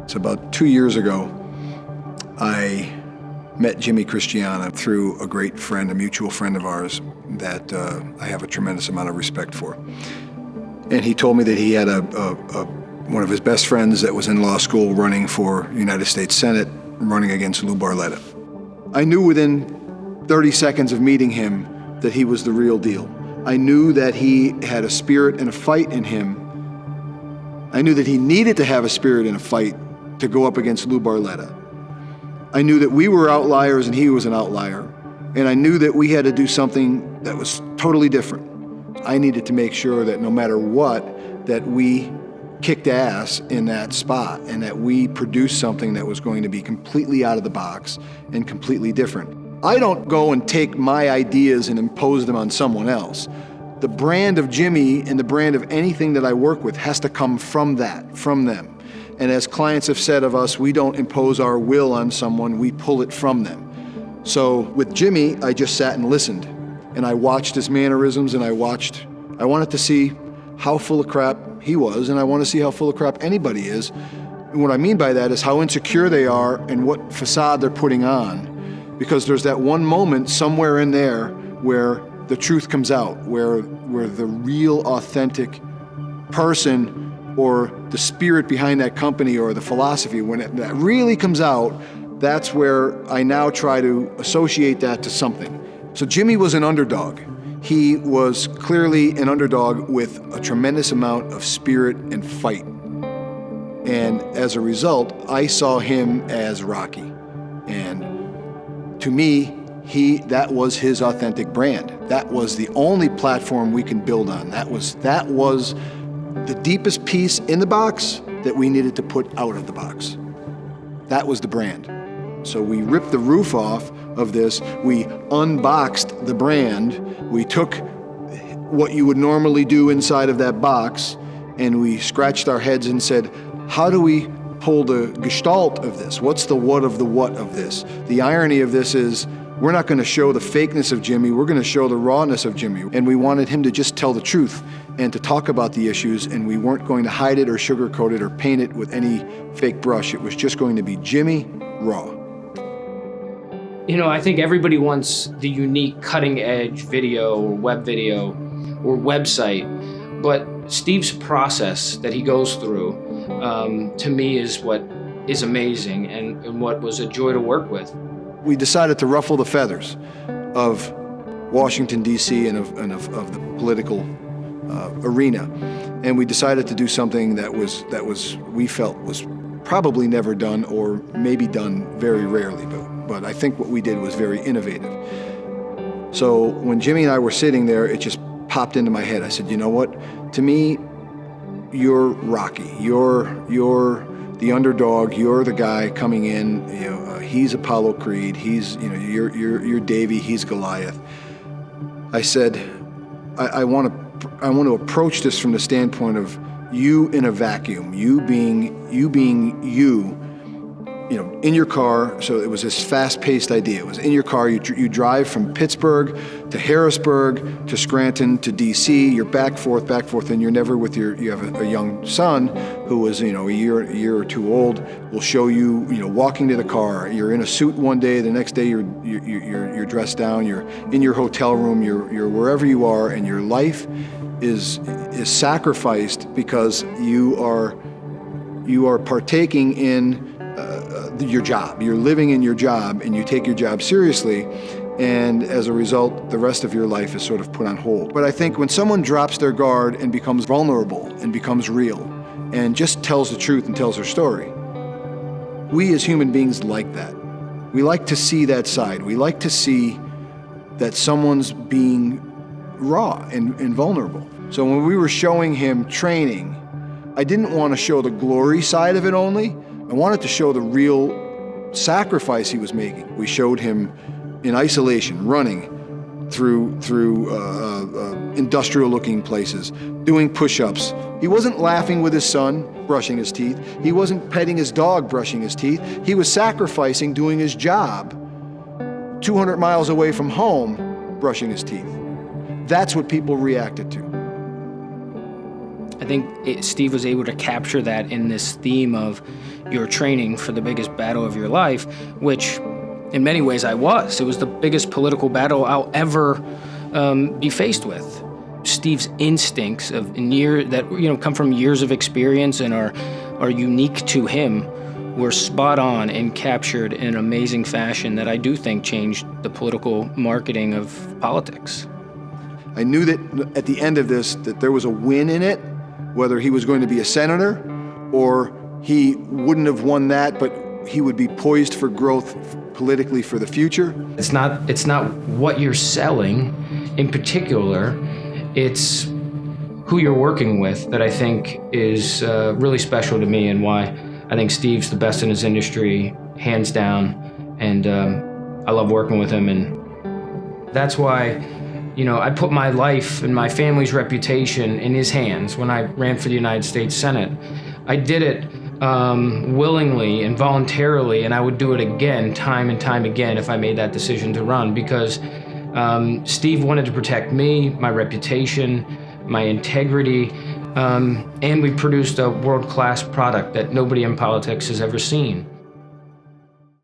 So about 2 years ago, I met Jimmy Christiana through a great friend, a mutual friend of ours that I have a tremendous amount of respect for. And he told me that he had one of his best friends that was in law school running for United States Senate, running against Lou Barletta. I knew within 30 seconds of meeting him that he was the real deal. I knew that he had a spirit and a fight in him. I knew that he needed to have a spirit and a fight to go up against Lou Barletta. I knew that we were outliers and he was an outlier. And I knew that we had to do something that was totally different. I needed to make sure that no matter what, that we kicked ass in that spot and that we produced something that was going to be completely out of the box and completely different. I don't go and take my ideas and impose them on someone else. The brand of Jimmy and the brand of anything that I work with has to come from that, from them. And as clients have said of us, we don't impose our will on someone, we pull it from them. So with Jimmy, I just sat and listened. And I watched his mannerisms and I wanted to see how full of crap he was, and I want to see how full of crap anybody is. And what I mean by that is how insecure they are and what facade they're putting on. Because there's that one moment somewhere in there where the truth comes out, where the real authentic person or the spirit behind that company or the philosophy, when that really comes out, that's where I now try to associate that to something. So Jimmy was an underdog. He was clearly an underdog with a tremendous amount of spirit and fight. And as a result, I saw him as Rocky. And to me, that was his authentic brand. That was the only platform we can build on. That was the deepest piece in the box that we needed to put out of the box. That was the brand. So we ripped the roof off of this. We unboxed the brand. We took what you would normally do inside of that box and we scratched our heads and said, how do we pull the gestalt of this? What's the what of this? The irony of this is we're not going to show the fakeness of Jimmy. We're going to show the rawness of Jimmy. And we wanted him to just tell the truth and to talk about the issues, and we weren't going to hide it or sugarcoat it or paint it with any fake brush. It was just going to be Jimmy raw. You know, I think everybody wants the unique cutting edge video or web video or website, but Steve's process that he goes through, to me, is what is amazing and what was a joy to work with. We decided to ruffle the feathers of Washington, D.C. and of the political arena. And we decided to do something that we felt was probably never done or maybe done very rarely, but I think what we did was very innovative. So when Jimmy and I were sitting there, it just popped into my head. I said, you know what? To me, you're Rocky. You're the underdog. You're the guy coming in. You know, he's Apollo Creed. He's, you know, you're Davy. He's Goliath. I said, I want to approach this from the standpoint of you in a vacuum. You being you know, in your car. So it was this fast-paced idea. It was in your car. You drive from Pittsburgh to Harrisburg to Scranton to D.C. You're back forth, and you're never with you have a young son who was, you know, a year or two old. Will show you, you know, walking to the car. You're in a suit one day. The next day you're dressed down. You're in your hotel room. You're wherever you are, and your life is sacrificed because you are partaking in your job. You're living in your job and you take your job seriously, and as a result, the rest of your life is sort of put on hold. But I think when someone drops their guard and becomes vulnerable and becomes real and just tells the truth and tells her story, we as human beings like that. We like to see that side. We like to see that someone's being raw and vulnerable. So when we were showing him training, I didn't want to show the glory side of it only. I wanted to show the real sacrifice he was making. We showed him in isolation, running, through industrial-looking places, doing push-ups. He wasn't laughing with his son, brushing his teeth. He wasn't petting his dog, brushing his teeth. He was sacrificing doing his job 200 miles away from home, brushing his teeth. That's what people reacted to. I think Steve was able to capture that in this theme of your training for the biggest battle of your life, which in many ways I was. It was the biggest political battle I'll ever be faced with. Steve's instincts that come from years of experience and are unique to him were spot on and captured in an amazing fashion that I do think changed the political marketing of politics. I knew that at the end of this, that there was a win in it, whether he was going to be a senator or he wouldn't have won that, but he would be poised for growth politically for the future. It's not what you're selling in particular, it's who you're working with that I think is really special to me, and why I think Steve's the best in his industry, hands down, and I love working with him, and that's why I put my life and my family's reputation in his hands when I ran for the United States Senate. I did it willingly and voluntarily, and I would do it again, time and time again, if I made that decision to run, because Steve wanted to protect me, my reputation, my integrity, and we produced a world-class product that nobody in politics has ever seen.